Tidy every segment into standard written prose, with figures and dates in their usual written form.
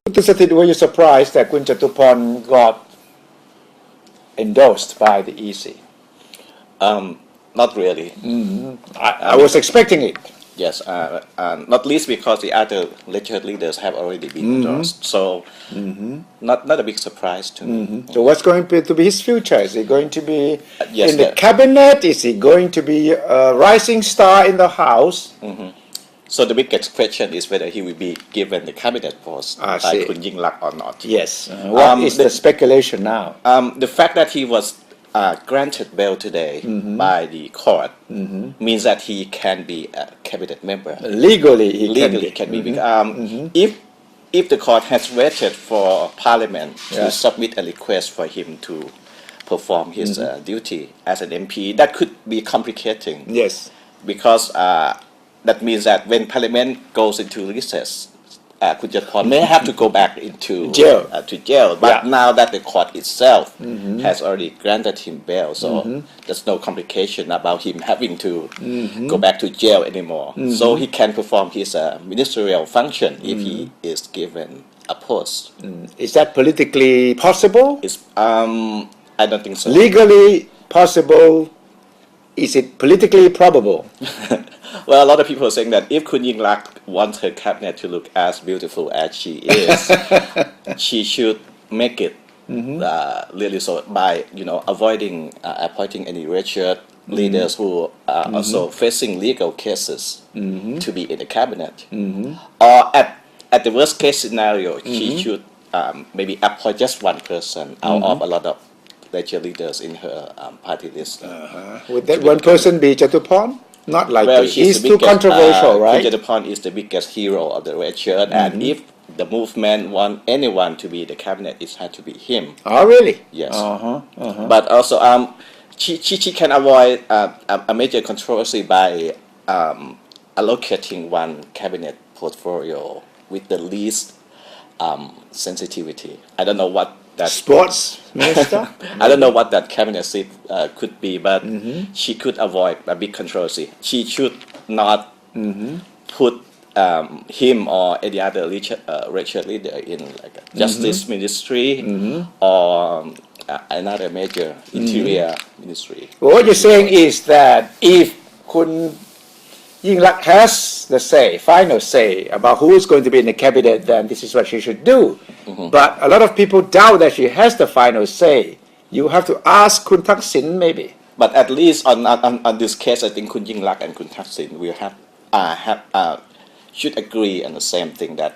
Were you surprised that Kun Chatupon got endorsed by the EC? Not really. I was expecting it. Yes, not least because the other lecture leaders have already been endorsed. So, not a big surprise to me. So what's going to be his future? Is he going to be yes, in the cabinet? Is he going to be a rising star in the House? So the biggest question is whether he will be given the cabinet post by Kun Yingluck or not. Yes. What is the speculation now? The fact that he was granted bail today by the court means that he can be a cabinet member. Legally, he can be. If the court has waited for Parliament to submit a request for him to perform his duty as an MP, that could be complicating. Yes. Because that means that when Parliament goes into recess, Kun Chatupon may have to go back into jail. But now that the court itself has already granted him bail, so there's no complication about him having to go back to jail anymore. So he can perform his ministerial function if he is given a post. Is that politically possible? I don't think so. Legally possible? Is it politically probable? Well, a lot of people are saying that if Kun Yingluck wants her cabinet to look as beautiful as she is, she should make it really so by avoiding appointing any Richard leaders who are also facing legal cases to be in the cabinet. Or at the worst case scenario, she should maybe appoint just one person out of a lot of Richard leaders in her party list. Would that one person be Chatupon? Not likely. Well, he's too controversial, right? Kun Chatupon is the biggest hero of the red shirt, and if the movement want anyone to be the cabinet, it had to be him. Oh, really? Yes. But also, she can avoid a major controversy by allocating one cabinet portfolio with the least sensitivity. I don't know what that sports minister. I don't know what that cabinet seat could be, but she could avoid a big controversy. She should not put him or any other Richard leader in like a justice ministry or another major interior ministry. Well, what you're saying is that if Kun Yingluck has the final say about who is going to be in the cabinet, then this is what she should do. But a lot of people doubt that she has the final say. You have to ask Kun Thaksin maybe. But at least on this case, I think Kun Yingluck and Kun Thaksin will should agree on the same thing, that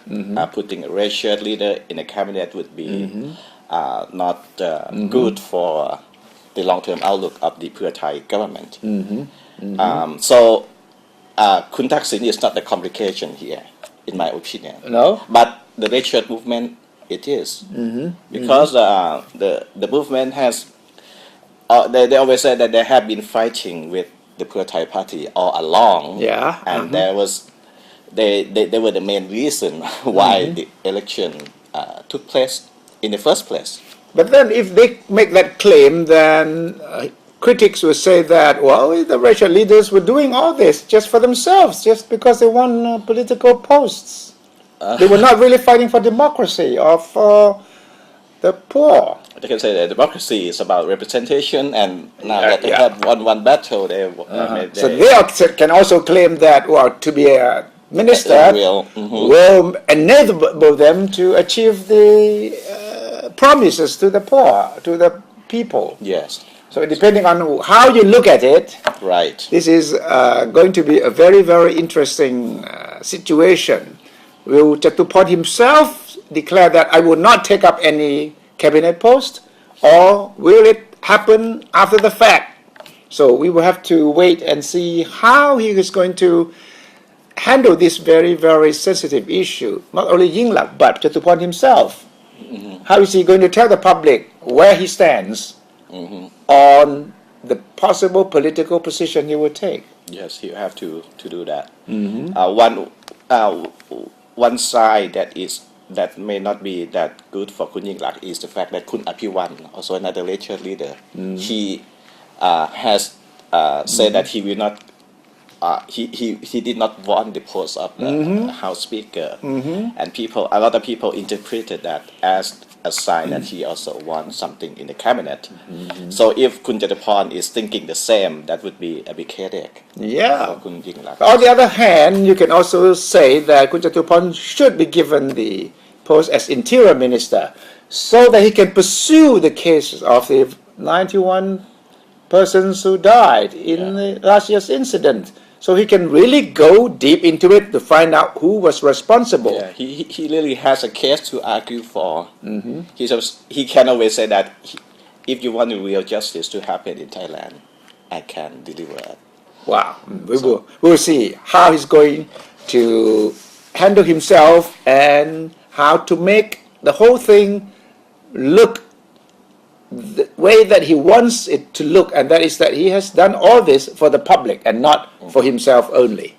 putting a racial leader in a cabinet would be not good for the long-term outlook of the Pheu Thai government. So Kun Thaksin is not the complication here, in my opinion. No. But the racial movement, it is. Because the movement has, they always say that they have been fighting with the Pheu Thai party all along. Yeah. And there was, they were the main reason why the election took place in the first place. But then if they make that claim, then critics will say that, well, the racial leaders were doing all this just for themselves, just because they won political posts. They were not really fighting for democracy or for the poor. They can say that democracy is about representation, and now that they have won one battle, so they can also claim that, well, to be a minister will enable them to achieve the promises to the poor, to the people. Yes. So depending on how you look at it, right, this is going to be a very, very interesting situation. Will Chatupon himself declare that I will not take up any cabinet post, or will it happen after the fact? So we will have to wait and see how he is going to handle this very, very sensitive issue. Not only Yingluck, but Chatupon himself. How is he going to tell the public where he stands on the possible political position he will take? Yes, you have to do that. One side that may not be that good for Kun Yingluck is the fact that Kun Apiwan, also another Labour leader, he has said that he will not he did not want the post of House Speaker, and a lot of people interpreted that as a sign that he also wants something in the cabinet. So if Kun Jatuporn is thinking the same, that would be a big headache Yeah. for Kun Yingluck. On the other hand, you can also say that Kun Jatuporn should be given the post as Interior Minister so that he can pursue the cases of the 91 persons who died in the last year's incident. So he can really go deep into it to find out who was responsible. Yeah, he really has a case to argue for. He can always say that if you want real justice to happen in Thailand, I can deliver it. Wow. We'll see how he's going to handle himself and how to make the whole thing look the way that he wants it to look, and that is that he has done all this for the public and not for himself only.